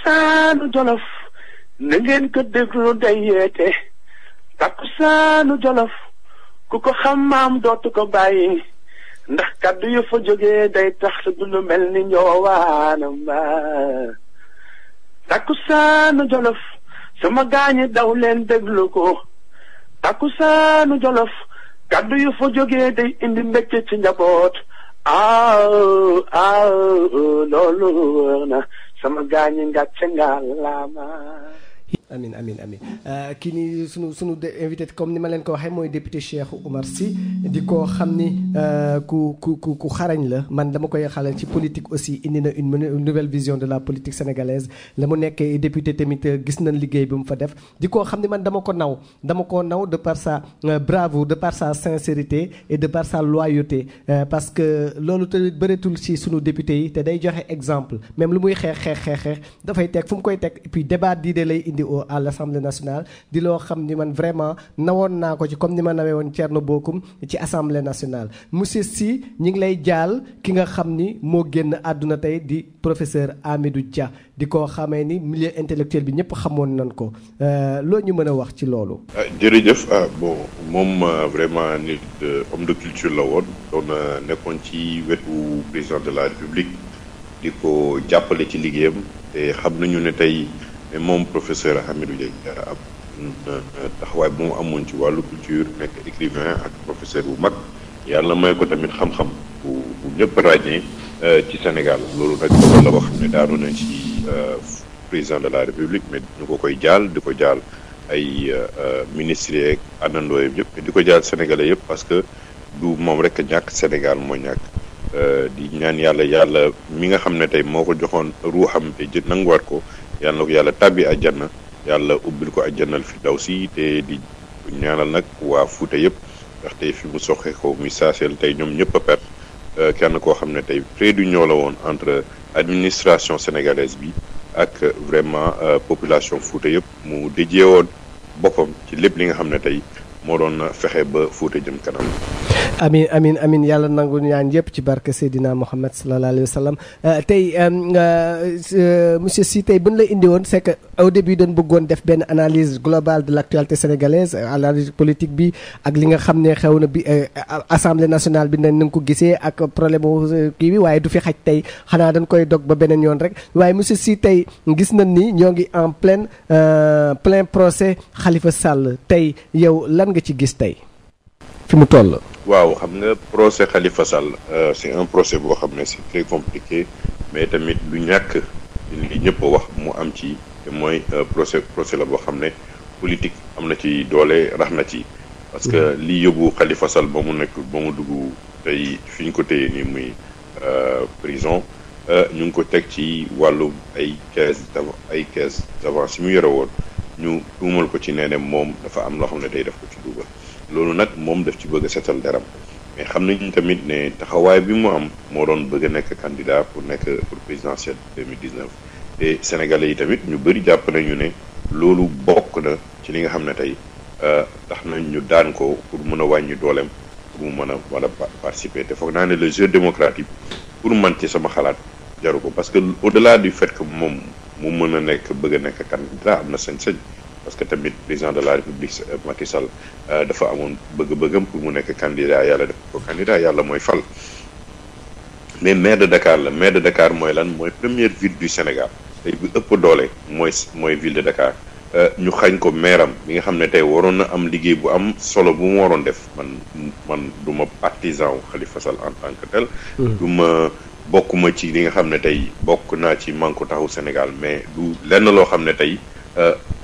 takkusaanu Jolof na ngeen ko déglu day yeete takkusaanu Jolof ku ko xam maam dootu ko bàyyi ndax kaddu yu fa jógee day tax du lu mel ni ñoowaanam takkusaanu Jolof sama gaañi daw leen déglu ko takkusaanu Jolof kaddu yu fa jógee day indi mbégte ci njaboot loolu wër na sama gaañi ngàcce nga laama. amin kii nii sunu invité comme ni ma leen ko waxee mooy député Cheikh Oumar Sy di ko xam ni ku xarañ la man dama koy xalal ci politique aussi indi na une nouvelle vision de la politique sénégalaise la mu nekkee député tamit gis nañ liggéey bi mu fa def di ko xam ni man dama ko naw de par sa bravoure de par sa sincérité et de par sa loyauté parce que loolu te bëreetul ci sunu député yi te day joxe exemple même lu muy xeex dafay teg fu mu koy teg et puis débat d'idées lay indi à l'Assemblée nationale di loo xam ni man vraiment nawoon naa ko ci comme ni ma nawee woon Thierno Bocoum ci Assemblée nationale monsieur Sy ñi ngi lay jaal ki nga xam ni moo génn àdduna tey di professeur Hamidou Dia di ko xamee ni milieu intellectuel bi ñëpp xamoon nañ ko loo ñu mën a wax ci loolu. jërëjëf moom vraiment nit homme de culture la woon doon nekkoon ci wetu président de la République di ko jàppale ci liggéeyam te xam nañu ne tey. mais moom professeur Hamidou Dia ab taxawaay bu mu amoon ci wàllu culture nekk écrivain ak professeur bu mag yàlla may ko tamit xam-xam bu ñëpp ràññee ci Sénégal loolu nag dogal la boo xam ne daanu na ci président de la République mais ñu ko koy jaal di ko jaal ay ministres yeeg àndandoo yëpp di ko jaal sénégalais yëpp parce que du moom rek ñàkk Sénégal moo ñàkk di ñaan yàlla mi nga xam ne tey moo ko joxoon ruuxam te nanguwaat ko. yàlla na ko yàlla tàbbi àjjana yàlla ubbil ko àjjanal fi daw si te di ñaanal nag waa Fuuta yëpp ndaxte fi mu soxee ko muy saaseel tey ñoom ñëpp a perte kenn koo xam ne tey trait d'union la woon entre administration sénégalaise bi ak vraiment population Fuuta yëpp mu déjee woon boppam ci lépp li nga xam ne tey moo doon fexe ba Fuuta jëm kanam. amin yàlla nangu ñaan yëpp ci barke Seydina Mohamed sallallahu alayhi wa sallam tey monsieur Sy tey bu ñu la indi woon c'est que au début dañ bëggoon def benn analyse globale de l'actualité sénégalaise analyse politique bi ak li nga xam ne xew na bi assemblée nationale bi nañ ko gisee ak problème kii bi waaye du fi xaj tey xanaa dañ koy dog ba beneen yoon rek waaye monsieur Sy tey gis nañ ni ñoo ngi en plein procès Khalifa Sall tey yow lan nga ci gis tey fi mu toll. waaw xam nga procès Khalifa Sall c'est un procès boo xam ne c'est très compliqué mais tamit du ñàkk li ñëpp wax mu am ci te mooy procès la boo xam ne politique am na ci doole rax na ci parce que li yóbbu Khalifa Sall ba mu dugg tey fi ñu ko téye nii muy prison ñu ngi ko teg ci wàllu ay caisse d'avance yi mu yore woon ñu tuumal ko ci nee ne moom dafa am loo xam ne day def ko ci dugal loolu nag moom daf ci bëgg a setal deram mais xam nañu tamit ne taxawaay bi mu am moo doon bëgg a nekk candidat pour présidentielle 2019 te sénégalais yi tamit ñu bëri jàpp nañu ne loolu bokk na ci li nga xam ne tey tax nañ ñu daan ko pour mën a wàññi dooleem pour mu mën a participer te foog naa ne le jeu démocratique pour man ci sama xalaat jaru ko parce que au-delà du fait que moom mu mën a bëgg a nekk candidat am na sañ-sañ parce que tamit président de la République Macky Sall dafa amoon bëgg-bëggam pour mu nekk candidat yàlla def ko candidat yàlla mooy fal mais maire de Dakar mooy lan mooy première ville du Sénégal tey bu ëpp doole mooy ville de Dakar ñu xañ ko maire am bi nga xam ne tey waroon na am liggéey bu am solo bu mu waroon def man du ma partisan wu Khalifa Sall en tant que tel du ma bokkuma ci li nga xam ne tey bokk naa ci Manko Taxawu Sénégal mais du lenn loo xam ne tey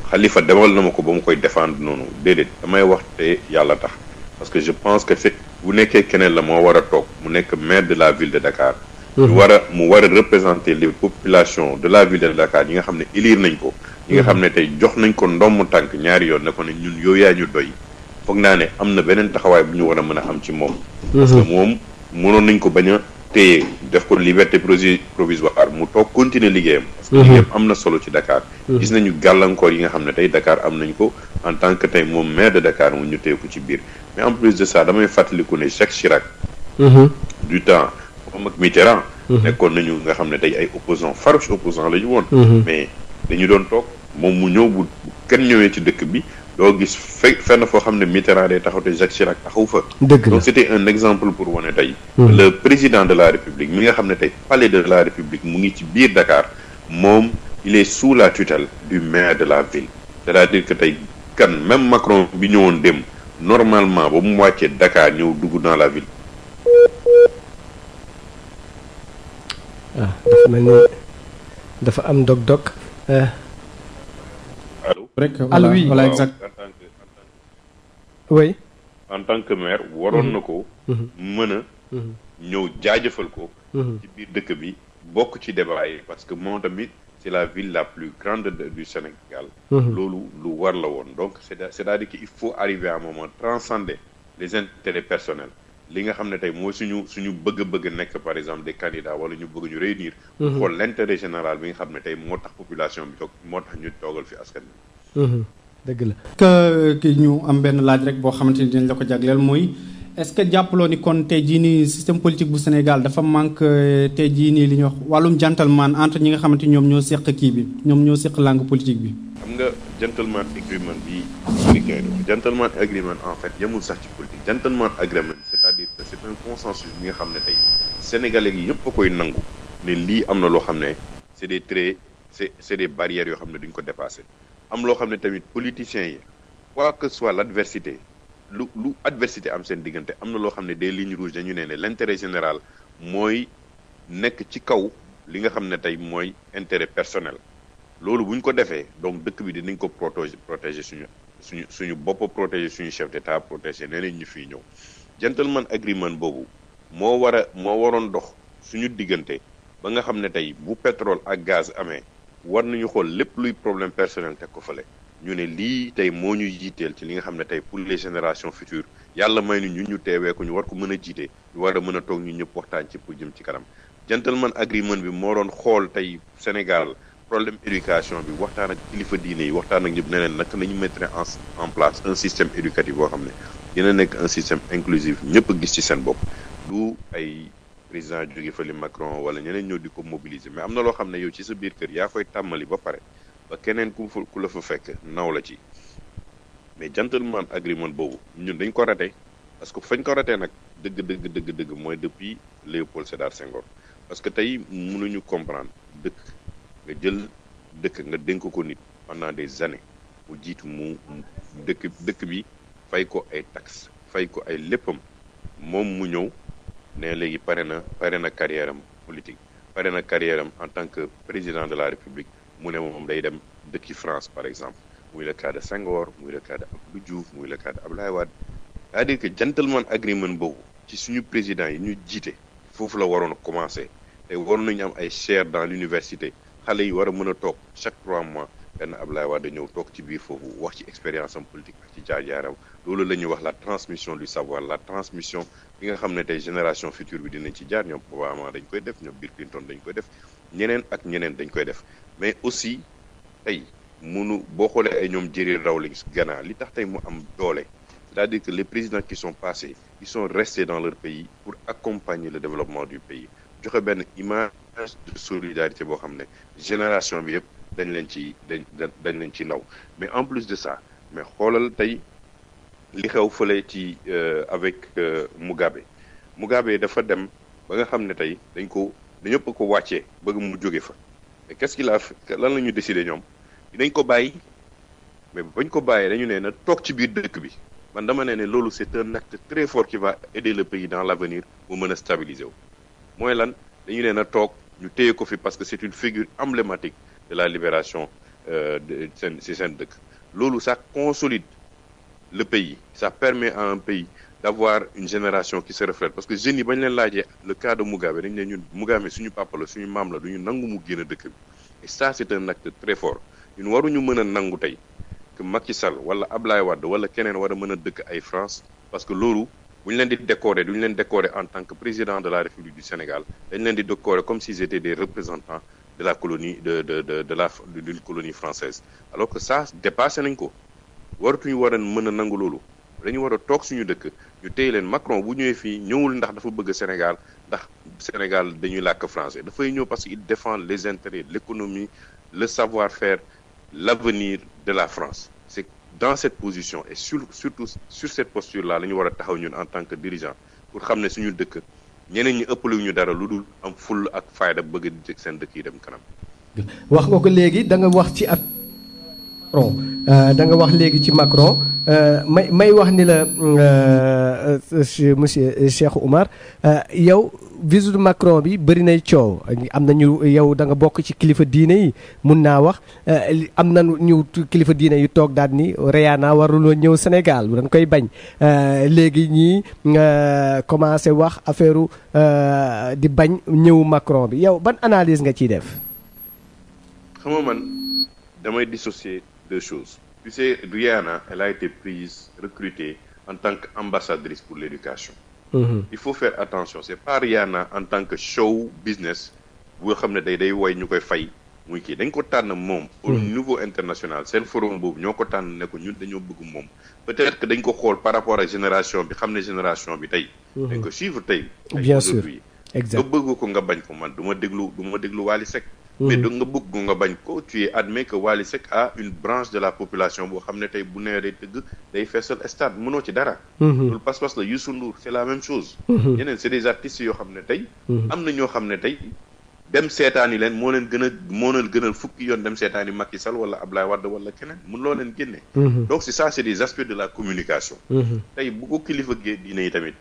Khalifa demal na ma ko ba mu koy défendre noonu déedéet damay wax te yàlla tax parce que je pense que c'est bu nekkee keneen la moo war a toog mu nekk maire de la ville de Dakar mu war a représenter les populations de la ville de Dakar ñi nga xam ne élire nañ ko ñi nga xam ne tey jox nañ ko ndommu tànk ñaari yoon ne ko ne ñun yow yaa ñu doy foog naa ne am na beneen taxawaay bu ñu war a mën a am ci moom parce que moom mënoon nañ ko bañ a téye def ko liberté provisoire mu toog continuer liggéeyam parce que liggéeyam am na solo ci Dakar gis nañu gàllankoor yi nga xam ne tey Dakar am nañ ko en tant que tey moom maire de Dakar mu ñu téye ko ci biir mais en plus de ça damay fàttaliku ne Jacques Chirac du temps moom ak Mitterrand nekkoon nañu nga xam ne tey ay opposants farouche opposants la ñu woon mais dañu doon toog moom mu ñëw bu kenn ñëwee ci dëkk bi doo gis fenn foo xam ne Mitterrand day taxaw te Jacques Chirac taxaw fa. Donc c'était un exemple pour wane tey. Le président de la République mi nga xam ne tey palais de la République mu ngi ci biir Dakar moom il est sous la tutelle du maire de la ville. C'est-à-dire que tey kan même Macron bi ñëwoon dem normalement ba mu wàccee Dakar ñëw dugg dans la ville. dafa mel ni dafa am dog-dog. Allô. rek voilà exact. oui. en tant que maire waroon na ko. mën a. ñëw jaajëfal ko. ci biir dëkk bi bokk ci débat yi parce que moom tamit c'est la ville la plus grande du Sénégal. loolu lu war la woon donc c'est-à-dire qu'il faut arriver à un moment transcender les intérêts personnels. li nga xam ne tey mooy suñu bëgg-bëgg nekk par exemple des candidats wala ñu bëgg ñu réunir. xool l'intérêt général bi nga xam ne tey moo tax population bi toog moo tax ñu toogal fi askan bi. dëgg la. que ñu am benn laaj rek boo xamante ni dinañ la ko jagleel mooy est-ce que jàppaloo ni kon tey jii nii système politique bu Sénégal dafa manque tey jii nii li ñuy wax wàllum gentleman entre ñi nga xamante ni ñoom ñoo seq kii bi ñoom ñoo seq langue politique bi. xam nga gentleman agreement bi américain gentleman agreement en fait yemul sax ci politique gentleman agreement c'est-à-dire que c'est un consensus bi nga xam ne tey sénégalais yi yëpp a koy nangu ne lii am na loo xam ne c'est des traits c'est des barrières yoo xam ne duñ ko dépasser am loo xam ne tamit politiciens yi quoi que soit l'adversité lu adversité am seen diggante am na loo xam ne des lignes rouges dañu ne l'intérêt général mooy nekk ci kaw li nga xam ne tey mooy intérêt personnel loolu bu ñu ko defee donc dëkk bi dinañ ko protéger suñu bopp protéger suñu chef d'État protéger neneen ñu fiy ñëw gentleman agreement boobu moo waroon dox suñu diggante ba nga xam ne tey bu pétrole ak gaz amee war nañu xool lépp luy problème personnel teg ko fële ñu ne lii tey moo ñu jiiteel ci li nga xam ne tey pour les générations futures yàlla may ni ñu teewee ko ñu war ko mën a jiite ñu war a mën a toog ñu ñëpp waxtaan ci pour jëm ci kanam gentleman agreement bi moo doon xool tey Sénégal problème éducation bi waxtaan ak kilifa diine yi waxtaan ak ñëpp ne leen naka nañu mettre en place un système éducatif boo xam ne dina nekk un système inclusif ñëpp gis ci seen bopp du ay président jóge fële Macron wala ñeneen ñëw di ko mobiliser mais am na loo xam ne yow ci sa biir kër yaa koy tàmmali ba pare ba keneen ku la fa fekk naw la ci mais gentleman agreement boobu ñun dañ ko raté parce que fañ ko raté nag dëgg mooy depuis Léopold Sédar Senghor parce que tey mënuñu comprendre dëkk nga jël dëkk nga dénk ko nit pendant des années mu jiitu mu dëkk bi fay ko ay taxes fay ko ay léppam moom mu ñëw ne léegi pare na carrière am politique pare na carrière am en tant que président de la République mu ne moom day dem dëkki France par exemple muy le cas de Senghor muy le cas de Abdou Diouf muy le cas de Abdoulaye Wade c'est-à-dire que gentleman agreement boobu ci suñu président yi ñu jiite foofu la waroon a commencer te waroon nañu am ay chaires dans l'université xale yi war a mën a toog chaque 3 mois benn Abdoulaye Wade ñëw toog ci biir foofu wax ci expérience am politique ak ci jaar-jaaram loolu la ñuy wax la transmission du savoir la transmission bi nga xam ne tey génération future bi dinañ ci jaar ñoom Obama dañ koy def ñoom Bill Clinton dañ koy def ñeneen ak ñeneen dañ koy def mais aussi tey boo xoolee ay ñoom Jerry Rawlings Ghana li tax tey mu am doole c'est-à-dire que les présidents qui sont passés ils sont restés dans leur pays pour accompagner le développement du pays joxe benn image de solidarité boo xam ne génération bi yëpp dañ leen ci naw mais en plus de ça mais xoolal tey li xew fële ci avec Mugabe dafa dem ba nga xam ne tey dañëpp ko wàccee bëgg mu jóge fa mais qu'est-ce qu'il a fait lan la ñu décidé ñoom dinañ ko bàyyi mais bañ ko bàyyee dañu ne na toog ci biir dëkk bi man dama ne loolu c'est un acte très fort qui va aider le pays dans l'avenir mu mën a stabiliser wu mooy lan dañu ne na toog ñu téye ko fi parce que c'est une figure emblématique de la libération de seen dëkk loolu ça consolide le pays ça permet à un pays d'avoir une génération qui se reflète parce que jeunes yi bañ leen laajee le cas de Mugabe dañu ne ñun Mugabe suñu papa la suñu maam la duñu nangu mu génn dëkk bi et ça c'est un acte très fort ñun waruñu mën a nangu tey que Macky Sall wala Ablaye Wade wala keneen war a mën a dëkk ay France parce que loolu bu ñu leen di décorer duñu leen décorer en tant que président de la République du Sénégal dañu leen di décorer comme s'ils étaient des représentants de la colonie d'une colonie française alors que ça dépassé nañ ko waratuñu war a mën a nangu loolu dañu war a toog suñu dëkk ñu téye leen Macron bu ñëwee fii ñëwul ndax dafa bëgg Sénégal ndax Sénégal dañuy làkk français dafay ñëw parce qu'il défend les intérêts l'économie le savoir-faire, l'avenir de la France. C'est dans cette position et surtout sur cette posture-là la ñu war a taxaw ñun en tant que dirigeant pour xam ne suñu dëkk ñeneen ñi ëppale ñu dara lu dul am full ak fayda bëgg di jëg seen dëkk yi dem kanam. wax nga ko léegi da nga wax ci Macron da nga wax léegi ci Macron may wax ni la monsieur Cheikh Oumar yow visite Macron bi bëri nay coow am na ñu yow da nga bokk ci kilifa diine yi mun naa wax am na ñu kilifa diine yu toog daal ni Rihanna waruloo ñëw Sénégal dañ koy bañ léegi ñii commencé wax affaire di bañ ñëw Macron bi yow ban analyse nga ciy def. xam nga man damay dissocier deux choses. Tu sais, Rihanna, elle a été recrutée en tant qu'ambassadrice pour l'éducation. Il faut faire attention. C'est pas Rihanna en tant que show business boo xam ne day woy ñu koy fay muy kii dañ ko tànn moom. Au niveau international seen forum boobu ñoo ko tànn ne ko ñun dañoo bëgg moom. Peut-être que dañ ko xool par rapport ak génération bi xam ne génération bi tey. dañ ko suivre tey. bien sûr exact nga bëgg ko nga bañ ko man du ma déglu Wally Seck. mais donc nga bëgg nga bañ ko tu admets que Wally Seck a une branche de la population boo xam ne tey bu nee day tëgg day feesal stade mënoo ci dara. loolu pas-pas la Youssou Ndour c'est la même chose. yeneen c'est des artistes yoo xam ne tey. am na ñoo xam ne tey dem seetaani leen moo leen gënal fukki yoon dem seetaani Macky Sall wala Ablaye Wade wala keneen mun loo leen génne. donc c'est ça c'est des aspects de la communication. tey bu ko kilifa diine yi tamit.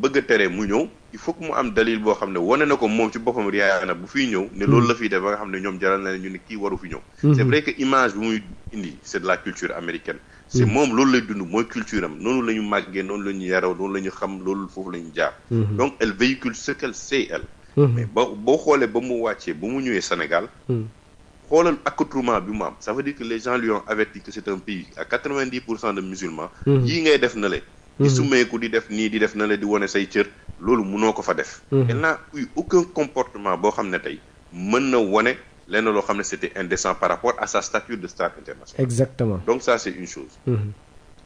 bëgg a tere mu ñëw il faut que mu am dalil boo xam ne wane na ko moom ci boppam Rihanna bu fiy ñëw ne loolu la fiy def ba nga xam ne ñoom jaral na ñu ne kii waru fi ñëw. c'est vrai que image bi muy indi c'est de la culture américaine. c'est moom loolu lay dund mooy culture am noonu la ñu màggee noonu la ñu yaroo noonu la ñu xam loolu foofu la ñu jaar. donc elle véhicule ce qu'elle sait elle. mais boo xoolee ba mu wàccee ba mu ñëwee Sénégal. xoolal accoutrement bi mu am ça veut dire que les gens lui ont averti que c'est un pays à 90% de musulmans. yii ngay def na le. di sumeeku di def nii di def na la di wane say cër loolu mënoo ko fa def. elle n'a eu aucun comportement boo xam ne tey mën na wane lenn loo xam ne c'était indécent par rapport à sa stature de star internationale. Exactement. Donc ça c'est une chose.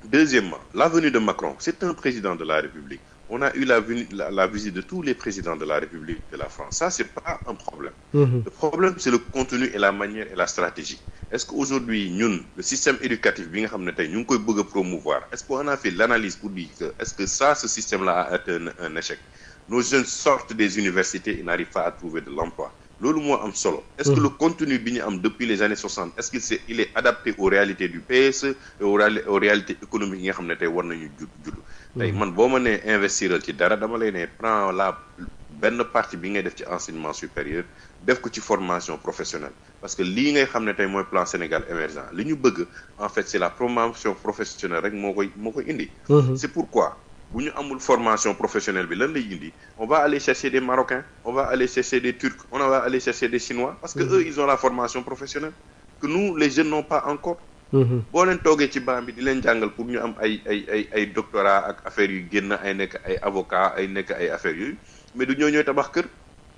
Deuxièmement, la venue de Macron, c'est un président de la République. On a eu la visite de tous les présidents de la République de la France. Ça, c'est pas un problème. Le problème, c'est le contenu et la manière et la stratégie. Est-ce qu'aujourd'hui, nous, le système éducatif, nous pouvons promouvoir, est-ce qu'on a fait l'analyse pour dire que, est-ce que ça, ce système-là a été un échec? Nos jeunes sortent des universités et n'arrivent pas à trouver de l'emploi. Est-ce que le contenu depuis les années 60, est-ce qu'il est adapté aux réalités du PSE et aux réalités économiques? Man boo ma nee investir ci dara dama lay ne prends la benn partie bi ngay def ci enseignement supérieur def ko ci formation professionnelle parce que lii ngay xam ne tey mooy plan Sénégal émergent li ñu bëgg en fait c'est la promotion professionnelle rek moo koy indi. C'est pourquoi bu ñu amul formation professionnelle bi lan lay indi on va aller chercher des Marocains, on va aller chercher des Turcs, on va aller chercher des Chinois parce que eux ils ont la formation professionnelle que nous les jeunes n'ont pas encore. boo leen toogee ci banc bi di leen jàngal pour ñu am ay doctorat ak affaires yu génn ay nekk ay avocat ay nekk ay affaires yooyu mais du ñooy tabax kër.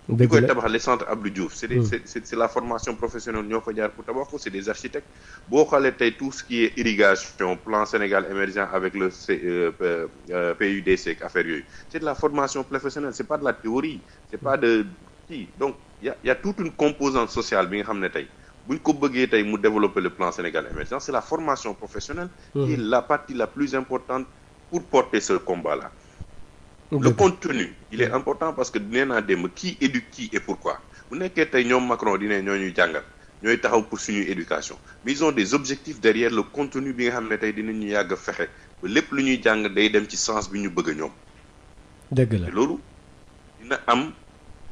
di koy tabax les centres Abdou Diouf c'est la formation professionnelle ñoo ko jaar pour tabax ko c'est des architectes boo xoolee tey tout ce qui est irrigation plan Sénégal émergent avec le PUDC ak affaires yooyu c'est de la formation professionnelle c'est pas de la théorie c'est pas de kii donc y a toute une composante sociale bi nga xam ne tey bu ñu ko bëggee tey mu développer le plan Sénégal émergent c'est la formation professionnelle qui est la partie la plus importante pour porter ce combat-là. Le contenu il est important parce que nee naa démb qui éduque qui et pourquoi bu nekkee tey ñoom Macron di ne ñoo ñuy jàngal ñooy taxaw pour suñuy éducation mais ils ont des objectifs derrière le contenu bi nga xam ne tey dinañu yàgg a fexe ba lépp lu ñuy jàng day dem ci sens bi ñu bëgg a ñoom. dëgg la loolu dina am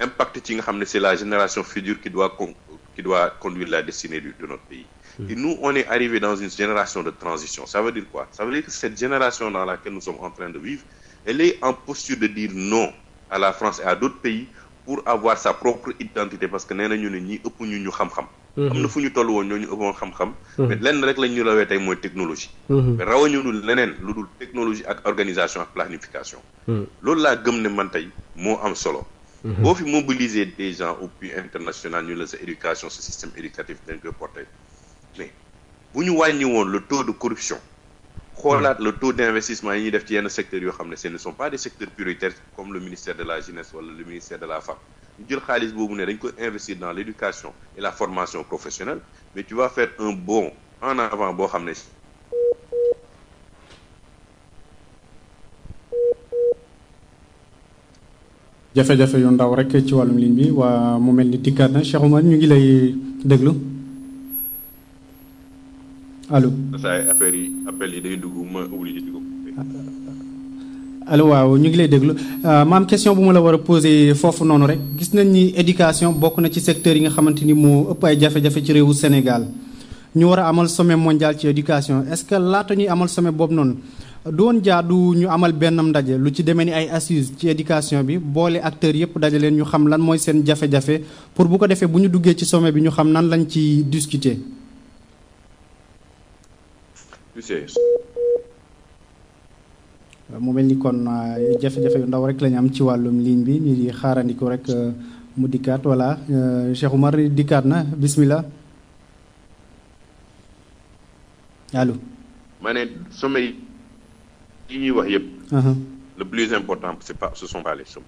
impact ci nga xam ne c'est la génération future qui doit conduire la destinée de notre pays. Et nous, on est arrivé dans une génération de transition. Ça veut dire quoi? Ça veut dire que cette génération dans laquelle nous sommes en train de vivre, elle est en posture de dire non à la France et à d'autres pays pour avoir sa propre identité parce que nee nañu ne ñi ëpp ñu xam-xam. am na fu ñu toll woon ñoo ñu ëppoon xam-xam. mais lenn rek lañ ñu rawee tey mooy technologie. mais rawañu leneen lu dul technologie ak organisation ak planification. loolu laa gëm ne man tey moo am solo. boo fi mobiliser des gens au plus international ñu la sa éducation ce système éducatif dañ koy porter mais bu ñu wàññi woon le taux de corruption xoolaat le taux d'investissement yi ñuy def ci yenn secteurs yoo xam ne ce ne sont pas des secteurs prioritaires comme le ministère de la jeunesse wala le ministère de la femme ñu jël xaalis boobu ne dañ ko investir dans l'éducation et la formation professionnelle mais tu vas faire un bond en avant boo xam ne jafe-jafe yu ndaw rek ci wàllum ligne bi waa mu mel ni dikkaat na Cheikh Oumar ñu ngi lay déglu allo. saa affaire yi appel yi day dugg ma obligé di ko. allo waaw ñu ngi lay déglu maam question bu ma la war a poser foofu noonu rek gis nañ ni éducation bokk na ci secteur yi nga xamante ni moo ëpp ay jafe-jafe ci réewu Sénégal ñu war a amal sommet mondial ci éducation est-ce que laata ñuy amal sommet boobu noonu doon jaadu ñu amal benn ndaje lu ci demee ni ay assises ci éducation bi boole acteurs yëpp daje leen ñu xam lan mooy seen jafe-jafe pour bu ko defee bu ñu duggee ci sommet bi ñu xam nan lañ ci discuter. mu mel ni kon jafe-jafe yu ndaw rek lañu am ci wàllum ligne bi ñu di xaarandiku rek mu dikkaat voilà Cheikh Oumar dikkaat na bismillah allo. ma ne sommet yi ñuy wax yëpp. le plus important ce sont pas les sommets.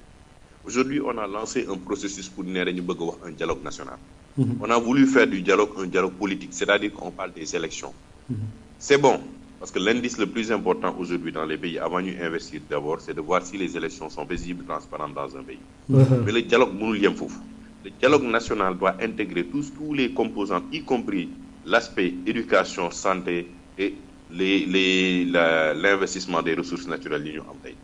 Aujourd'hui on a lancé un processus pour ne dañu bëgg wax un dialogue national. On a voulu faire du dialogue un dialogue politique, c'est-à-dire qu'on parle des élections. C'est bon. Parce que l'indice le plus important aujourd'hui dans les pays, avant ñu investir d'abord, c'est de voir si les élections sont paisibles, transparentes dans un pays. Mais le dialogue mënul yem foofu. Le dialogue national doit intégrer tous les composants, y compris l'aspect éducation, santé et l'investissement des ressources naturelles yi ñu am tey.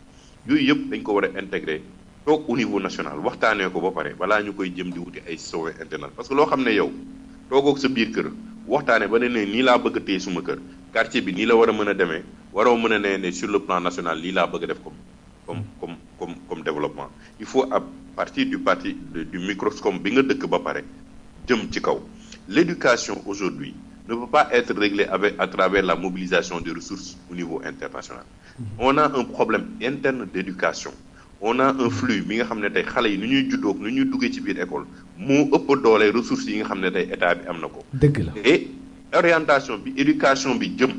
Yooyu yëpp dañ ko war a intégrer toog au niveau national waxtaanee ko ba pare balaa ñu koy jëm di wuti ay sommet international parce que loo xam ne yow toogoog sa biir kër waxtaanee ba ne nii laa bëgg a téye suma kër. quartier bi nii la war a mën a demee waroo mën a ne sur le plan national lii laa bëgg a def comme développement il faut à partir du microscope bi nga dëkk ba pare jëm ci kaw. L'éducation aujourd'hui ne peut pas être réglée à travers la mobilisation des ressources au niveau international. On a un problème interne d'éducation. On a un flux bi nga xam ne tey xale yi nu ñuy juddoo nu ñuy duggee ci biir école moo ëpp doole ressources yi nga xam ne tey état bi am na ko. dëgg la et orientation bi éducation bi jëm.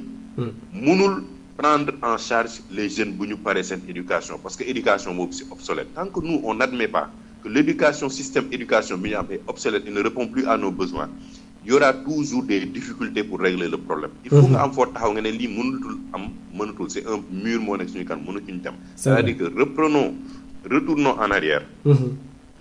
mënul prendre en charge les jeunes bu ñu paree seen éducation parce que éducation boobu c'est obsolète. Tant que nous on n'admet pas que l'éducation système éducation bi ñu am est obsolète et ne répond plus à nos besoins il y aura toujours des difficultés pour régler le problème. Il faut nga am foo taxaw nga ne lii mënatul c'est un mur moo nekk suñu kan mënatuñu dem. C'est-à-dire que retournons en arrière.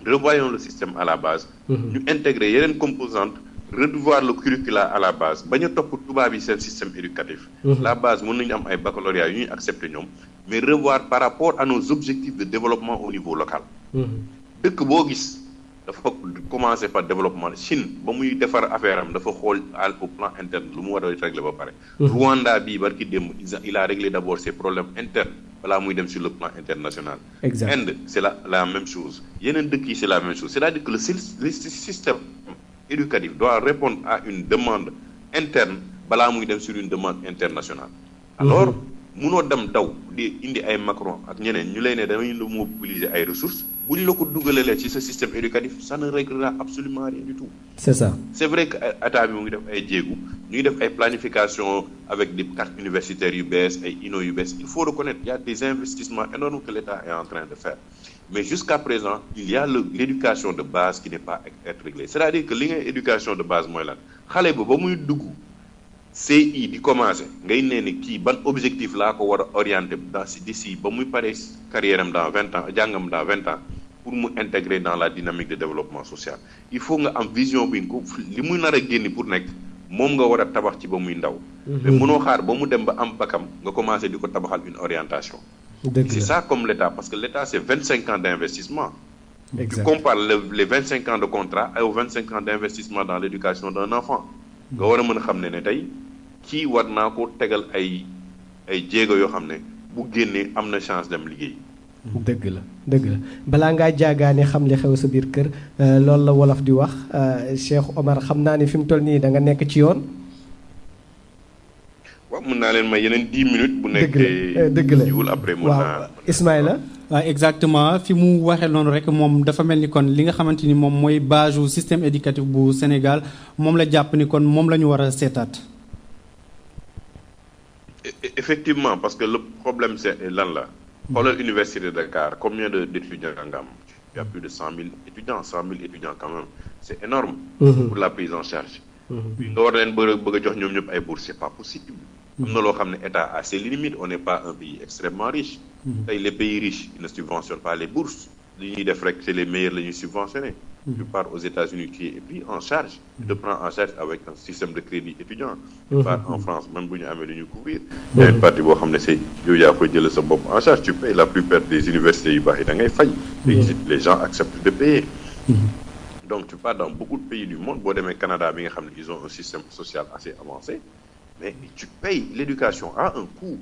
Revoyons le système à la base. ñu intégrer yeneen composantes. Revoir le curricula à la base bañ a topp tubaab yi seen système éducatif. La base mën nañu am ay baccalauréat yu ñuy accepter ñoom mais revoir par rapport à nos objectifs de développement au niveau local. dëkk boo gis dafa commencer par développement Chine ba muy defar affaire am dafa xool au plan interne lu mu war a régler ba pare. Rwanda bii barki démb il a réglé d'abord ses problèmes internes balaa muy dem sur le plan international. Exact. Inde c'est la même chose yeneen dëkk yi c'est la même chose c'est-à-dire que le système éducatif doit répondre à une demande interne balaa muy dem sur une demande internationale. Alors munoo dem daw di indi ay Macron ak ñeneen ñu lay ne dañuy la mobiliser ay ressources bu ñu la ko dugalee ci ce système éducatif ça ne réglera absolument rien du tout. C'est ça. C'est vrai que état bi mu ngi def ay jéegu ñu ngi def ay planification avec des cartes universitaires yu bees ay INO yu bees il faut reconnaître il y a des investissements énormes que l'État est en train de faire. Mais jusqu'à présent il y a l'éducation de base qui n'est pas être réglée c'est-à-dire que li ngay éducation de base mooy lan xale ba muy dugg CI di commencer ngay nee ni kii ban objectif laa ko war a orienter d'ici ba muy pare carrière am dans 20 ans jàngam dans 20 ans pour mu intégrer dans la dynamique de développement social il faut nga am vision bi ko li muy nar a génni pour nekk moom nga war a tabax ci ba muy ndaw. mais mënoo xaar ba mu dem ba am bakam nga commencer di ko tabaxal une orientation. C'est ça comme l'État parce que l'État c'est 25 ans d'investissement. Exact. Tu compares les 25 ans de contrat aux 25 ans d'investissement dans l'éducation d'un enfant. nga war a mën a xam ne tey kii war naa ko tegal ay jéego yoo xam ne bu génnee am na chance dem liggéey. dëgg la balaa ngaa jaagaane xam li xew sa biir kër loolu la wolof di wax Cheikh Omar xam naa ne fi mu toll nii da nga nekk ci yoon. waaw mën naa leen may yeneen 10 minutes. bu nekkee dëgg la après mën waaw naa Ismaïla. waaw exactement fi mu waxee noonu rek moom dafa mel ni kon li nga xamante ni moom mooy base u système éducatif bu Sénégal moom la jàpp ni kon moom la ñu war a seetaat. Effectivement parce que le problème c'est lan la. xoolal université de Dakar combien d'étudiants nga am Il y a plus de 100 000 étudiants. 100 000 étudiants quand même, c'est énorme pour la prise en charge. Nga war leen bëgg a jox ñoom ñëpp ay bourses, c'est pas possible. Am na loo xam ne état a ses limites, on n'est pas un pays extrêmement riche. Tey les pays riches ils ne subventionnent pas les bourses. Li ñuy def rek c'est les meilleurs la ñuy subventionner. Tu pars aux États-Unis, tu es pris en charge. Tu te prends en charge avec un système de crédit étudiant. Tu pars en France, même bu ñu amee lu ñu couvrir. Il y a une partie boo xam ne c'est yow yaa koy jël sa bopp en charge. Tu payes la plupart des universités yu baax yi da ngay fay. Les gens acceptent de payer. Donc tu pars dans beaucoup de pays du monde boo demee Canada bi nga xam ne ils ont un système social assez avancé mais tu payes l'éducation a un coût.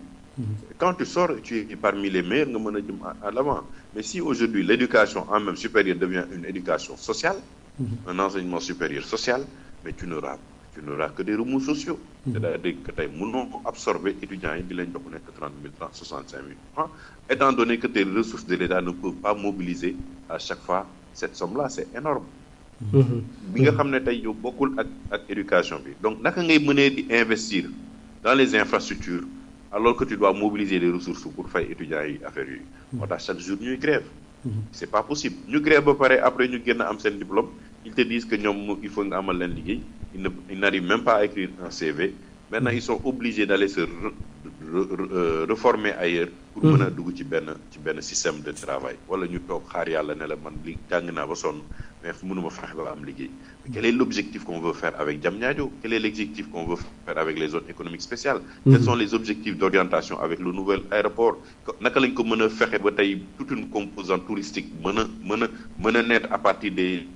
Quand tu sors tu es parmi les meilleurs nga mën a jëm à l'avant. Mais si aujourd'hui l'éducation en même supérieure devient une éducation sociale, un enseignement supérieur social, mais tu n'auras que des remous sociaux. C'est-à-dire que tey mënoo ko absorber étudiants yi di leen jox nekk 30 000 francs 65 000 francs étant donné que tes ressources de l'État ne peuvent pas mobiliser à chaque fois cette somme-là, c'est énorme. Bi nga xam ne tey yow bokkul ak éducation bi donc naka ngay mënee di investir dans les infrastructures alors que tu dois mobiliser des ressources pour fay étudiants yi affaire yi moo tax chaque jour ñuy grève. C'est pas possible ñu grève ba pare après ñu génn am seen diplôme ils te disent que ñoom il faut nga amal leen liggéey ils n'arrivent même pas à écrire un CV. Maintenant ils sont obligés d'aller se reformer ailleurs pour mën a dugg ci benn système de travail wala ñu toog xaar yàlla ne la man li jàng naa ba sonn mais mënuma fexe ba am liggéey. Quel est l'objectif qu'on veut faire avec Diamniadio? Quel est l'objectif qu'on veut faire avec les zones économiques spéciales? Quels sont les objectifs d'orientation avec le nouvel aéroport? Naka lañ ko mën a fexe ba tey toute une composante touristique mën a naître à partir des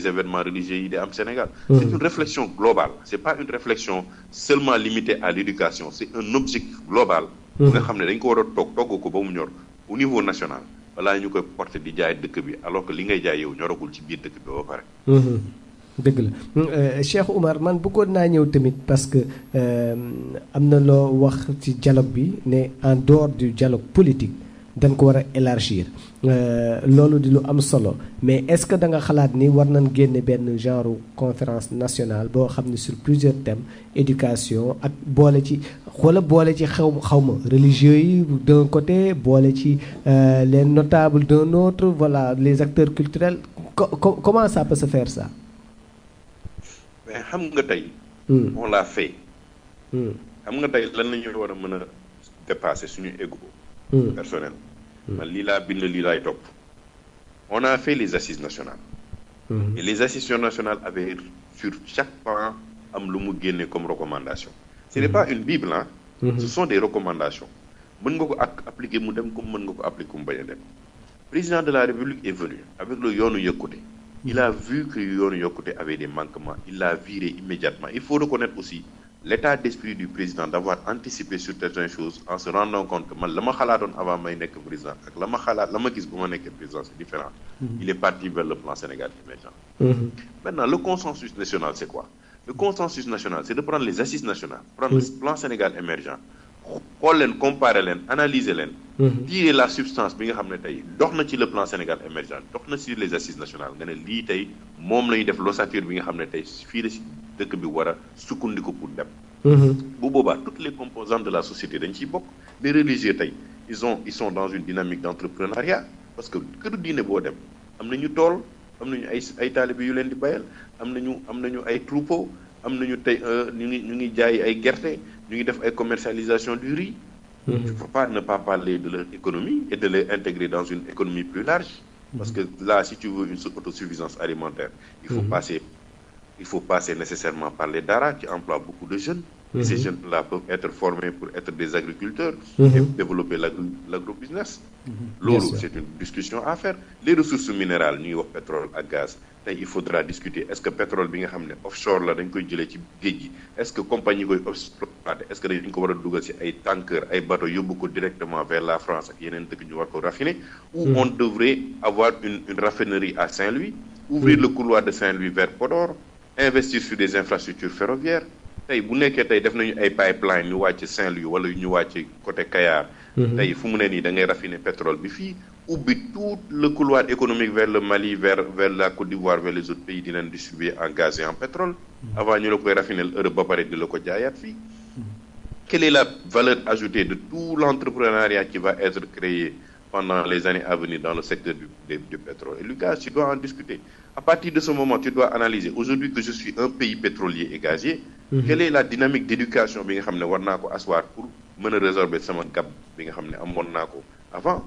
événements religieux yi di am Sénégal. C'est une réflexion globale. C'est pas une réflexion seulement limitée à l'éducation. C'est un objectif global. nga xam ne dañ ko war a togg ko ba mu ñor au niveau national. Balaa ñu koy porter di jaay dëkk bi alors que li ngay jaay yow ñoragul ci biir dëkk bi ba pare. dëgg la Cheikh Oumar man bëggoon naa ñëw tamit parce que am na loo wax ci dialogue bi ne en dehors du dialogue politique dañ ko war a élargir loolu di lu am solo mais est-ce que da nga xalaat ni war nañ génne benn genre conférence nationale boo xam ne sur plusieurs thèmes éducation ak boole ci xawma religieux yi d'un côté boole ci les notables d'un autre voilà les acteurs culturels comment ça peut se faire ça? Mais xam nga tey on l'a fait. xam nga tey lan la ñu war a mën a dépasser suñu ego personnel. Man lii laa bind lii laay topp. On a fait les assises nationales. Et les assises nationales avaient sur chaque pan am lu mu génne comme recommandation. Ce n'est pas une bible hein. Ce sont des recommandations. Mën nga ko appliquer mu dem comme mën nga ko appliquer mu bañ a dem. Président de la République est venu avec le yoonu yokkute. Il a vu que yoonu yokkute avait des manquements. Il l'a viré immédiatement. Il faut reconnaître aussi l'état d'esprit du président d'avoir anticipé sur certaines choses en se rendant compte que man la ma xalaatoon avant may nekk président ak la ma gis bu ma nekkee président c'est différent. Il est parti vers le plan Sénégal émergent. Maintenant le consensus national c'est quoi? Le consensus national c'est de prendre les assises nationales, prendre le plan Sénégal émergent, xool leen comparer leen analyser leen. tirer la substance bi nga xam ne tey dox na ci le plan Sénégal émergent dox na ci les assises nationales nga ne lii tey moom la ñuy def l'ossature bi nga xam ne tey fii la ci dëkk bi war a sukkandiku pour dem. bu boobaa toutes les composantes de la société dañ ciy bokk. Les religieux tey ils sont dans une dynamique d'entrepreneuriat parce que këru diine boo dem am nañu tool am nañu ay taalibe yu leen di bayal am nañu ay troupeau am nañu tey ñu ngi jaay ay gerte ñu ngi def ay commercialisation du riz. Tu ne peux pas ne pas parler de leur économie et de les intégrer dans une économie plus large. Parce que là, si tu veux une autosuffisance alimentaire, il faut passer nécessairement par les daara qui emploient beaucoup de jeunes. Et ces jeunes-là peuvent être formés pour être des agriculteurs et développer l'agrobusiness. Loolu, c'est une discussion à faire. Les ressources minérales, ñuy wax pétrole ak gaz, tey il faudra discuter est-ce que pétrole bi nga xam ne offshore la dañ koy jëlee ci géej gi est-ce que compagnie koy exploiter est-ce que dañ ko war a dugal ci ay tanker ay bateau yóbbu ko directement vers la France ak yeneen dëkk ñu war ko raffiner ou on devrait avoir une raffinerie à Saint-Louis, ouvrir le couloir de Saint-Louis vers Podor, investir sur des infrastructures ferroviaires. Tey bu nekkee tey def nañu ay pipeline ñu wàcc Saint-Louis wala ñu wàcc côté Kayar. Tey fu mu ne nii da ngay raffiner pétrole bi fii ubbi tout le couloir économique vers le Mali vers la Côte d'Ivoire vers les autres pays di leen distribuer en gaz et en pétrole. Avant ñu la koy raffiner Europe ba pare di la ko jaayaat fii. Quelle est la valeur ajoutée de tout l'entrepreneuriat qui va être créé pendant les années à venir dans le secteur du pétrole. Et Lucas, tu dois en discuter. À partir de ce moment, tu dois analyser. Aujourd'hui que je suis un pays pétrolier et gazier, quelle est la dynamique d'éducation bi nga xam ne war naa ko asseoir pour mën a résorber sama gap bi nga xam ne amoon naa ko avant.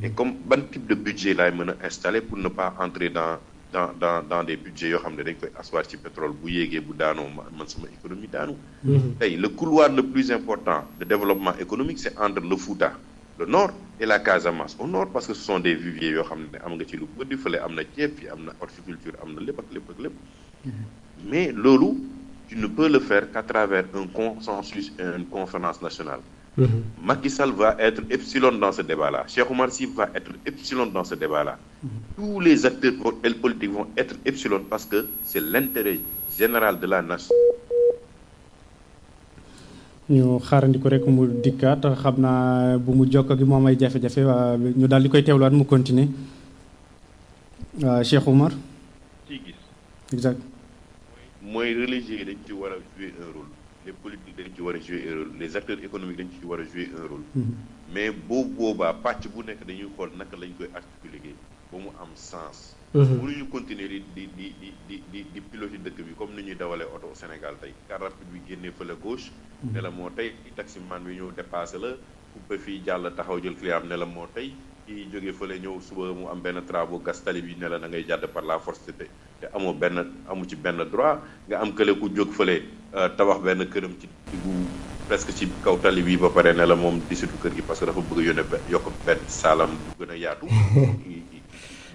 Et comme ban type de budget laay mën a installer pour ne pas entrer dans des budgets yoo xam ne dañ koy asseoir ci pétrole bu yéegee bu daanoo man sama économie daanu. Tey le couloir le plus important de développement économique c'est entre le Fouta, le nord et la Casamance. Au nord parce que ce sont des viviers yoo xam ne am nga ci lu bëri fële am na ceeb fi am na horticulture am na lépp ak lépp ak lépp. Mais loolu tu ne peux le faire qu'à travers un consensus et une conférence nationale. Macky Sall va être epsilon dans ce débat-là. Cheikh Oumar Sy va être epsilon dans ce débat-là. Tous les acteurs politiques vont être epsilon parce que c'est l'intérêt général de la nation. ñu xaarandi ko rek mu dikkaat xam naa bu mu jokk gi moom ay jafe-jafe ñu daal di koy teewluwaat mu continuer Cheikh Oumar. ci gis. exact. mooy religieux yi dañ ci war a jouer un rôle. Les politiques dañ ci war a jouer un rôle les acteurs économiques dañ ci war a jouer un rôle. Mais boobaa pàcc bu nekk dañuy xool naka lañ koy articuler ba mu am sens. mënuñu continuer di piloter dëkk bi comme ni ñuy dawalee oto au Sénégal tey car rapide bi génnee fële gauche. ne la moo tey taximan bi ñëw dépassé la coupé fii jàll taxaw jël client ne la moo tey kii jógee fële ñëw suba mu am benn travaux gas tali bi ne la da ngay jàdd par la force te amu ci benn droit nga am kële ku jóg fële tabax benn këram ci diggu presque ci kaw tali bi ba pare ne la moom disitu kër gi parce que dafa bëgg a yónnee yokk benn saalam bu gën a yaatu.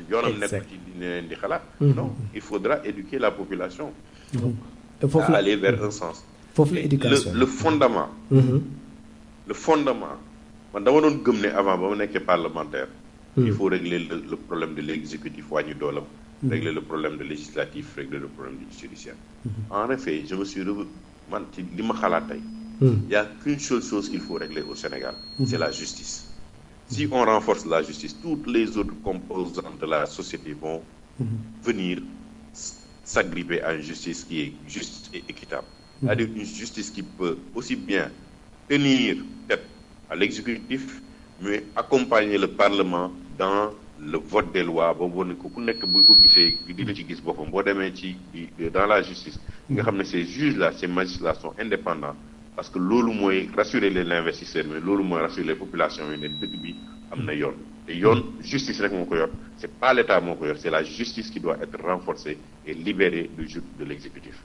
yoonam nekk ci di leen di xalaat. Non, il faudra éduquer la population. à aller vers un sens. foofu la éducation le fondement. Le fondement man dama doon gëm ne avant ba ma nekkee parlementaire. Il faut régler le problème de l'exécutif wàññi doolam. Régler le problème de législatif, régler le problème du judiciaire. En effet, je me suis man ci li ma xalaat tey. Il y a qu'une seule chose qu'il faut régler au Sénégal, c'est la justice. Si on renforce la justice, toutes les autres composantes de la société vont venir s'agripper à une justice qui est juste et équitable. C'est-à-dire une justice qui peut aussi bien tenir tête à l'exécutif, mais accompagner le Parlement dans le vote des lois boobu ne ko ku nekk bu ko gisee di la ci gis boppam boo demee ci dans la justice nga xam ne ces juges là ces magistrats sont indépendants parce que loolu mooy rassurer les investisseurs mais loolu mooy rassurer les populations yi ne dëkk bi am na yoon te yoon justice rek moo ko yor c'est pas l'État moo ko yor c'est la justice qui doit être renforcée et libérée du joug de l'exécutif.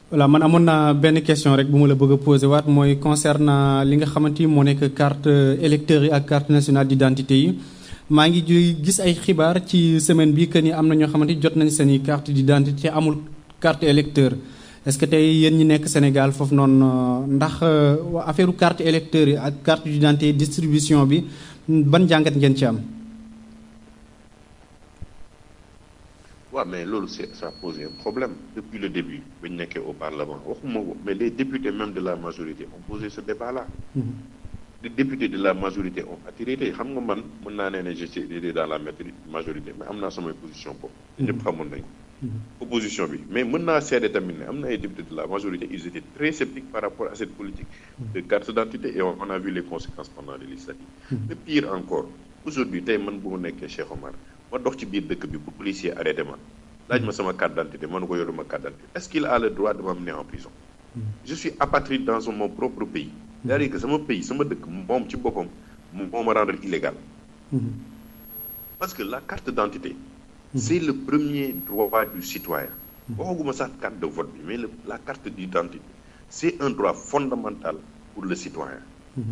Voilà man amoon naa benn question rek bu ma la bëgg a poser waat mooy concernant li nga xamante ni moo nekk carte électeur yi ak carte nationale d'identité yi. maa ngi gis ay xibaar ci semaine bi que ni am na ñoo xamante ni jot nañ seen i carte d'identité amul carte électeur est-ce que tey yéen ñi nekk Sénégal foofu noonu ndax affaire carte électeur yi ak carte d'identité distribution bi ban jàngat ngeen ci am. waaw mais loolu ça pose un problème depuis le début ba ñu nekkee au Parlement waxuma ko mais les députés même de la majorité ont posé ce débat-là. Les députés de la majorité ont attiré tey xam nga man mën naa ne j'étais dans la majorité mais am naa samay position boobu. ñëpp xamoon nañ ko. opposition bi mais mën naa seede tamit ne am na ay députés de la majorité ils étaient très sceptiques par rapport à cette politique de carte d'identité et on a vu les conséquences pendant les législatives. Mais pire encore aujourd'hui tey man bu ma nekkee Cheikh Omar ma dox ci biir dëkk bi bu policier arrêté ma laaj ma sama carte d'identité man ko yoruma carte d'identité est-ce qu'il a le droit de m'amener en prison? Je suis apatride dans mon propre pays. C'est-à-dire que sama pays sama dëkk moom ci boppam moo ma rendre illégal. Parce que la carte d'identité c'est le premier droit du citoyen. waxaguma sax carte de vote bi mais la carte d'identité c'est un droit fondamental pour le citoyen.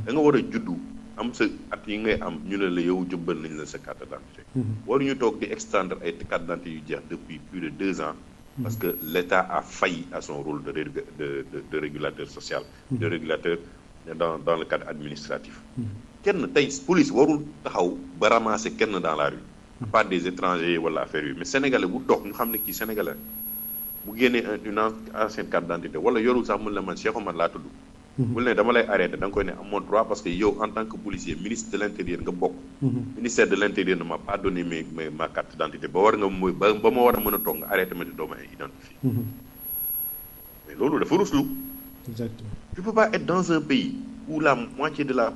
da nga war a juddu am sa at yi ngay am ñu ne la yow jëbbal nañ la sa carte d'identité. waruñu toog di extendre ay carte d'identité yu jeex depuis plus de 2 ans. Parce que l'État a failli à son rôle de régulateur social, de régulateur dans le cadre administratif. Kenn tey police warul taxaw ba ramasser kenn dans la rue, à part des étrangers wala affaire yi mais sénégalais bu toog ñu xam ne kii sénégalais bu génnee une ancienne carte d'identité wala yorul sax mun la man Cheikh Omar laa tudd. bul ne dama lay arrêté da nga koy ne amoon droit parce que yow en tant que policier ministre de l'intérieur nga bokk. Ministère de l'intérieur ne m'a pas donné ma carte d'identité ba war nga ba ma war a mën a toog nga arrêté ma di doo ma identifier. Mais loolu dafa ruslu. Exactement. Tu peux pas être dans un pays où la moitié de la.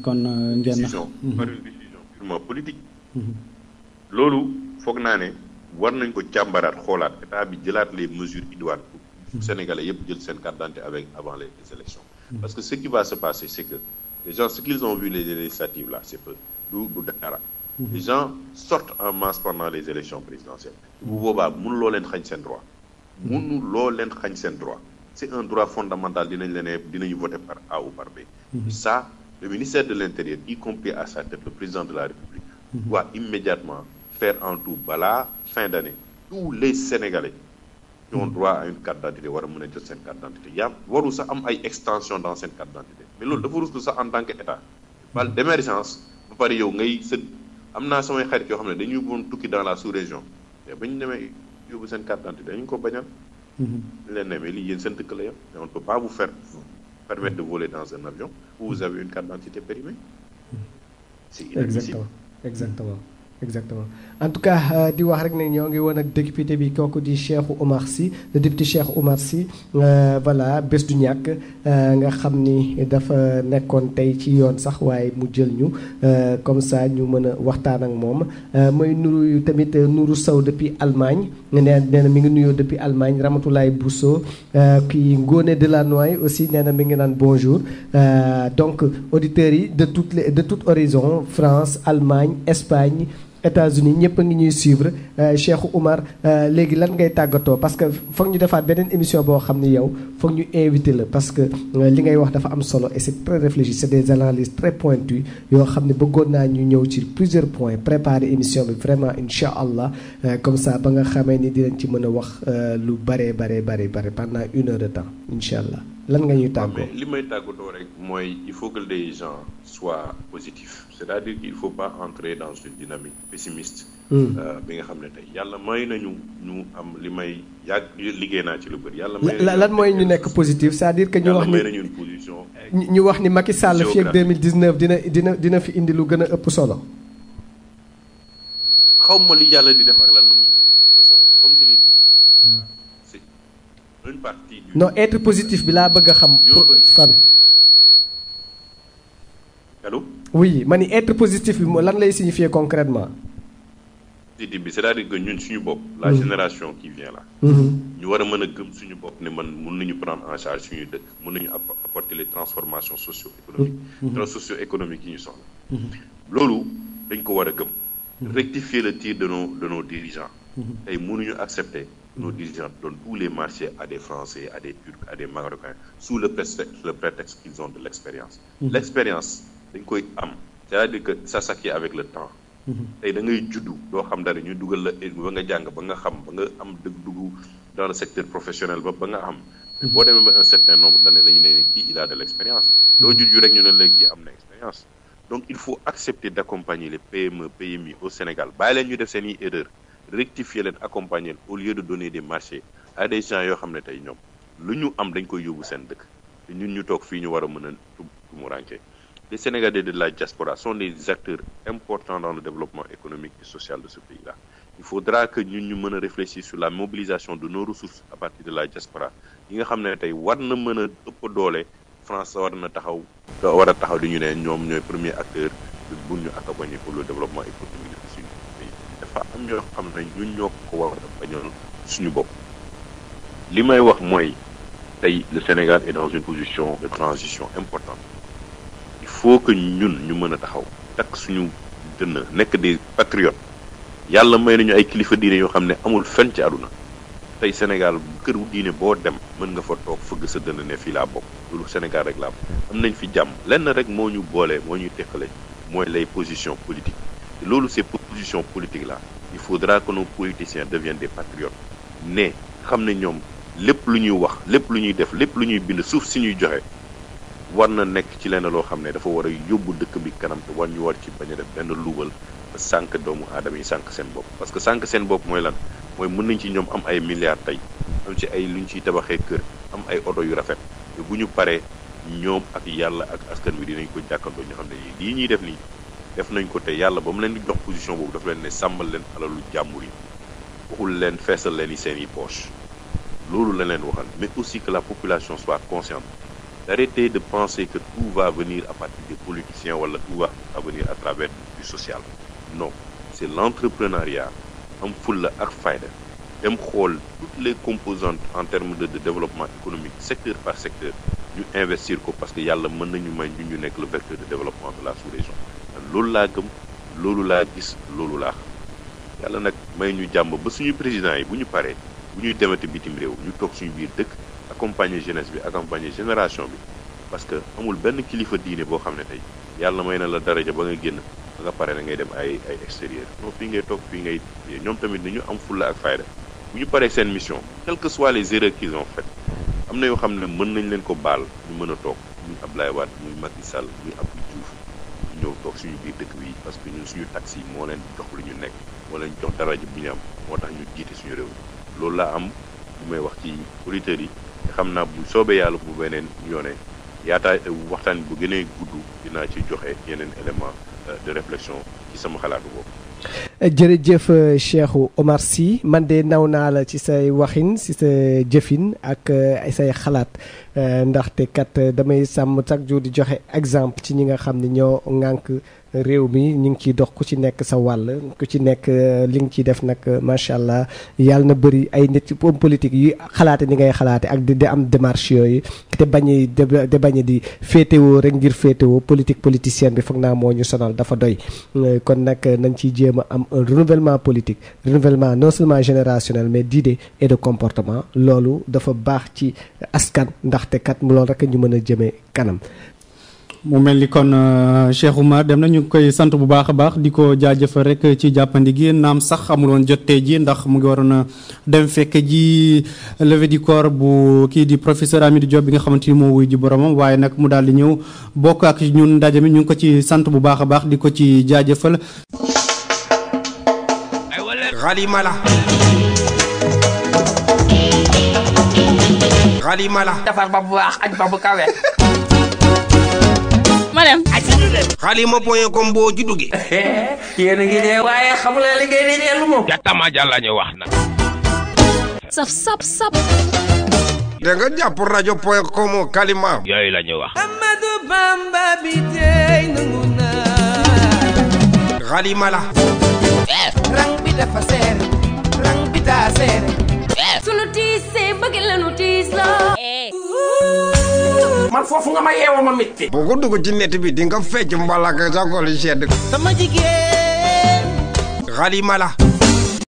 kon ngeen décision par une décision purement politique. loolu foog naa ne war nañ ko càmbaraat xoolaat état bi jëlaat les mesures idoines pour Sénégalais yëpp jël seen carte d'identité avant les élections. Parce que ce qui va se passer, c'est que les gens, ce qu'ils ont vu les législatives là, c'est peu du dara. Les gens sortent en masse pendant les élections présidentielles. bu boobaa mënuloo leen xañ seen droit. mënuloo leen xañ seen droit. C'est un droit fondamental dinañu voter par A ou par B. Et ça, le ministère de l'Intérieur, y compris à sa tête le président de la République, doit immédiatement faire en tout balaa fin d'année tous les Sénégalais qui ont droit à une carte d'identité war a mën a jot seen carte d'identité yaa waru sax am ay extension dans seen carte d'identité mais loolu dafa ruslu sax en tant que état wala d'émergence ba pare yow ngay sët am naa samay xarit yoo xam ne dañuy bon tukki dans la sous-région mais ba ñu demee yóbbu seen carte d'identité dañu ko bañal ñu leen ne mais lii yéen seen dëkk la yam mais on ne peut pas vous faire permettre de voler dans un avion où vous avez une carte d'identité périmée. C'est inadmissible. Exactement en tout cas di wax rek ne ñoo ngi woon ak député bi kooku di Cheikh Oumar Sy le député Cheikh Oumar Sy voilà bés du ñàkk nga xam ni dafa nekkoon tey ci yoon sax waaye mu jël ñu comme ça ñu mën a waxtaan ak moom mooy nuru tamit Nourou Sow depuis Allemagne nee na mi ngi nuyoo depuis Allemagne Ramatoulaye Bousso kii Ngoné Delanoye aussi nee na mi ngi naan bonjour donc auditeurs yi de tout horizon France Allemagne Espagne États-Unis ñëpp a ngi ñuy suivre Cheikh Oumar léegi lan ngay tàggatoo parce que foog ñu defaat beneen émission boo xam ni yow foog ñu invité la parce que li ngay wax dafa am solo et c'est très réfléchi c'est des analyses très pointues yoo xam ne bëggoon naa ñu ñëw ci plusieurs points préparer émission bi vraiment incha allah comme ça ba nga xamee ni dinañ ci mën a wax lu bare pendant 1 heure de temps incha allah lan nga ñuy tàggoo. li may tàggatoo rek mooy il faut que les gens soient positifs c'est-à-dire qu'il faut pas entrer dans une dynamique pessimiste. bi nga xam ne tey yàlla may nañu ñu am li may yàgg liggéey naa ci lu bëri yàlla. may lan mooy ñu nekk positif c'est-à-dire que ñu wax ni may nañu une position. ñu wax ni Macky Sall fii ak 2019 dina fi indi lu gën a ëpp solo. xaw ma li yàlla di def ak lan la muy ëpp solo comme je l'ai dit. c'est une partie du. non être positif bi laa bëgg a xam. fan. allô. oui ma ni être positif bi lan lay signifier concrètement. c'est-à-dire que ñun suñu bopp. la génération qui vient là. ñu war a mën a gëm suñu bopp ne mun nañu prendre en charge suñu dëkk mun nañu apporter les transformations socio-économiques. socio-économiques yi ñu soxla. loolu dañ ko war a gëm. rectifier le tir de nos dirigeants. tey mënuñu accepter nos dirigeants donnent tous les marchés à des Français à des Turcs à des Marocains sous le prétexte qu'ils ont de l'expérience. L'expérience dañ koy am c'est-à-dire que ça s'acquiert avec le temps. tey da ngay juddu doo xam dara ñu dugal la ba nga jàng ba nga xam ba nga am dugg dans le secteur professionnel ba nga am. boo demee ba un certain nombre d'années dañu ne kii il a de l'expérience. doo juddu rek ñu ne la kii am na expérience. donc il faut accepter d'accompagner les PME PMI au Sénégal bàyyi leen ñu def seen i erreur rectifier leen accompagner au lieu de donner des marchés à des gens yoo xam ne tey ñoom lu ñu am dañ koy yóbbu seen dëkk te ñun ñu toog fii ñu war a mën a tumuraanke. Les Sénégalais de la diaspora sont des acteurs importants dans le développement économique et social de ce pays-là. Il faudra que ñun ñu mën a réfléchir sur la mobilisation de nos ressources à partir de la diaspora yi nga xam ne tey war na mën a ëpp doole France war a taxaw di ñu ne ñoom ñooy premier acteur bu ñu accompagner pour le développement économique de suñu pays dafa am ñoo xam ne ñun ñoo ko war a bañal suñu bopp. li may wax mooy tey le Sénégal est dans une position de transition importante. Il faut que ñun ñu mën a taxaw takk suñu dënn nekk des patriotes yàlla may nañu ay kilifa diine yoo xam ne amul fenn ci àdduna tey Sénégal kër wu diine boo dem mën nga fa toog fëgg sa dënn ne fii laa bokk loolu Sénégal rek laa am nañ fi jàmm lenn rek moo ñu boole moo ñuy teqale mooy les positions politiques te loolu ces positions politiques là il faudra que nos politiciens deviennent des patriotes ne xam ne ñoom lépp lu ñuy wax lépp lu ñuy def lépp lu ñuy bind suuf si ñuy joxe war na nekk ci lenn loo xam ne dafa war a yóbbu dëkk bi kanam te war ñu war ci bañ a def benn luubal ba sànq doomu aadama yi sànq seen bopp parce que sànq seen bopp mooy lan mooy mën nañ ci ñoom am ay milliards tey am ci ay lu ñu ciy tabaxee kër am ay oto yu rafet te bu ñu paree ñoom ak yàlla ak askan wi dinañ ko jàkkandoo ñu xam ne lii ñuy def nii def nañ ko te yàlla ba mu leen di jox position boobu dafa leen ne sàmmal leen alalu jàmbur yi waxul leen feesal leen yi seen i poche loolu la leen waxal mais aussi que la population soit consciente d'arrêter de penser que tout va venir à partir des politiciens wala tout va venir à travers du social. Non, c'est l'entrepreneuriat am fulla ak fayda dem xool toutes les composantes en termes de développement économique secteur par secteur ñu investir ko parce que yàlla mën nañu may ñu nekk le vecteur de développement de la sous-région. loolu laa gëm loolu laa gis loolu laa xam yàlla nag may ñu jàmm ba suñu président yi bu ñu paree bu ñuy demati bitim réew ñu toog suñu biir dëkk accompagner jeunesse bi accompagner génération bi parce que amul benn kilifa diine boo xam ne tey yàlla may na la daraja ba nga génn ba nga pare da ngay dem ay extérieur non fii ngay toog fii ngay ñoom tamit ni ñu am fulla ak fayda bu ñu paree seen mission quelles que soient les erreurs qu'ils ont faites am na yoo xam ne mën nañ leen ko baal ñu mën a toog muy Abdoulaye Wade muy Macky Sall muy Abdou Diouf ñu ñëw toog suñu biir dëkk bi parce que ñun suñu taxi moo leen jox lu ñu nekk moo leen jox daraja bu ñu am moo tax ñu jiite suñu réew loolu laa am lu may wax ci auditeurs yi te xam naa bu soobee yàlla bu beneen yoone yaataa waxtaan bu gënee gudd dinaa ci joxe yeneen élément de réflexion ci sama xalaatu boobu. jërëjëf Cheikh Omar Sy man de naw naa la ci say waxin ci sa jëfin ak say xalaat ndaxte kat damay sàmm chaque jour di joxe exemple ci ñi nga xam ne ñoo ŋànk réew mi ñu ngi ciy dox ku ci nekk sa wàll ku ci nekk li nga ciy def nag macha allah yàlla na bëri ay nit homme politique yi xalaate ni ngay xalaate ak di am démarche yooyu te bañ di féetewoo rek ngir féetewoo politicienne bi foog naa moo ñu sonal dafa doy kon nag nañ ciy jéem a am un renouvellement politique renouvellement non seulement générationnel mais d'idées et de comportement loolu dafa baax ci askan ndaxte kat loolu rek ñu mën a jëmee kanam. mu mel ni kon Cheikh Oumar dem na ñu ngi koy sant bu baax a baax di ko jaajëfal rek ci jàppandi gi naam sax amuloon jot tey ji ndax mu ngi waroon a dem fekk ji levée du corps bu kii di professeur Hamidou Diop bi nga xamante ni moo wuy ji boromam waaye nag mu daal di ñëw bokk ak ñun ndaje mi ñu ngi ko ci sant bu baax a baax di ko ci jaajëfal. Xalimala xalimala defar ba bu baax aj ba bu kawe ma dem xalima.com boo ci duggee yéen a ngi dee waaye xamula li ngay dee lu moom jàttama jàlla ñu wax nag sap sap sap da nga jàpp rajo.com kalima yooyu la ñu wax Amadou Bamba bi tey nangu na xalimala rang bi dafa seer rang bi daa seer sunu tiisee bëgg lanu tiis la man foofu nga ma yeewoo ma mitti boo ko dugg ci net bi di nga fecc mbalaka sa xol sedd sama jigéen xalimala